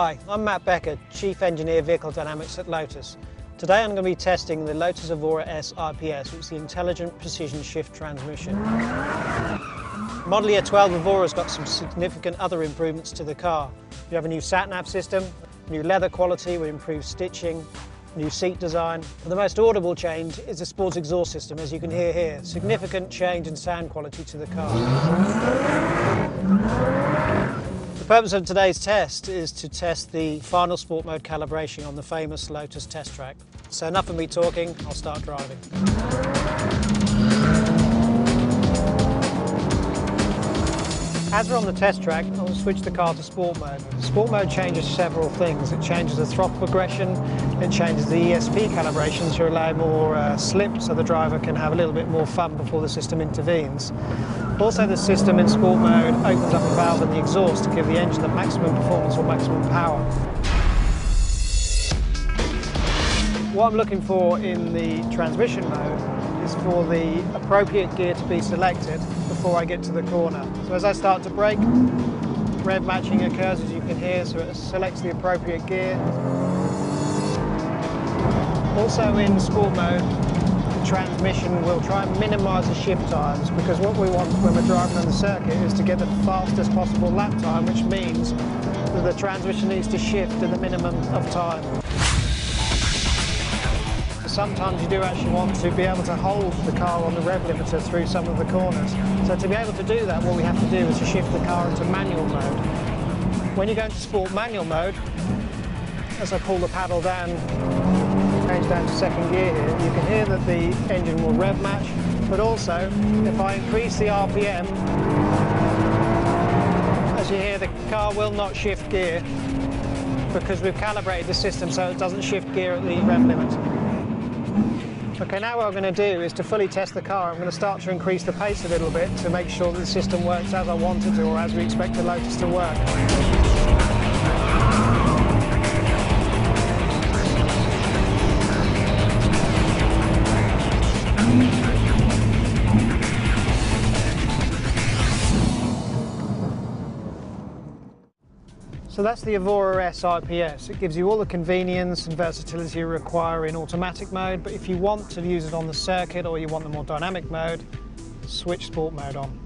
Hi, I'm Matt Becker, Chief Engineer Vehicle Dynamics at Lotus. Today I'm going to be testing the Lotus Evora S IPS, which is the Intelligent Precision Shift Transmission. Model year 12 Evora has got some significant other improvements to the car. You have a new sat-nav system, new leather quality with improved stitching, new seat design. But the most audible change is the sports exhaust system, as you can hear here. Significant change in sound quality to the car. The purpose of today's test is to test the final sport mode calibration on the famous Lotus test track. So enough of me talking, I'll start driving. As we're on the test track, I'll switch the car to sport mode. Sport mode changes several things. It changes the throttle progression, it changes the ESP calibration to allow more slip so the driver can have a little bit more fun before the system intervenes. Also, the system in sport mode opens up a valve in the exhaust to give the engine the maximum performance or maximum power. What I'm looking for in the transmission mode is for the appropriate gear to be selected before I get to the corner. So as I start to brake, rev matching occurs, as you can hear, so it selects the appropriate gear. Also in sport mode, the transmission will try and minimise the shift times, because what we want when we're driving on the circuit is to get the fastest possible lap time, which means that the transmission needs to shift in the minimum of time. Sometimes you do actually want to be able to hold the car on the rev limiter through some of the corners. So to be able to do that, what we have to do is to shift the car into manual mode. When you go into sport manual mode, as I pull the paddle down, change down to second gear here, you can hear that the engine will rev match, but also if I increase the RPM, as you hear, the car will not shift gear because we've calibrated the system so it doesn't shift gear at the rev limit. Okay, now what I'm going to do is to fully test the car. I'm going to start to increase the pace a little bit to make sure that the system works as I want it to, or as we expect the Lotus to work. So that's the Evora S IPS. It gives you all the convenience and versatility you require in automatic mode, but if you want to use it on the circuit or you want the more dynamic mode, switch sport mode on.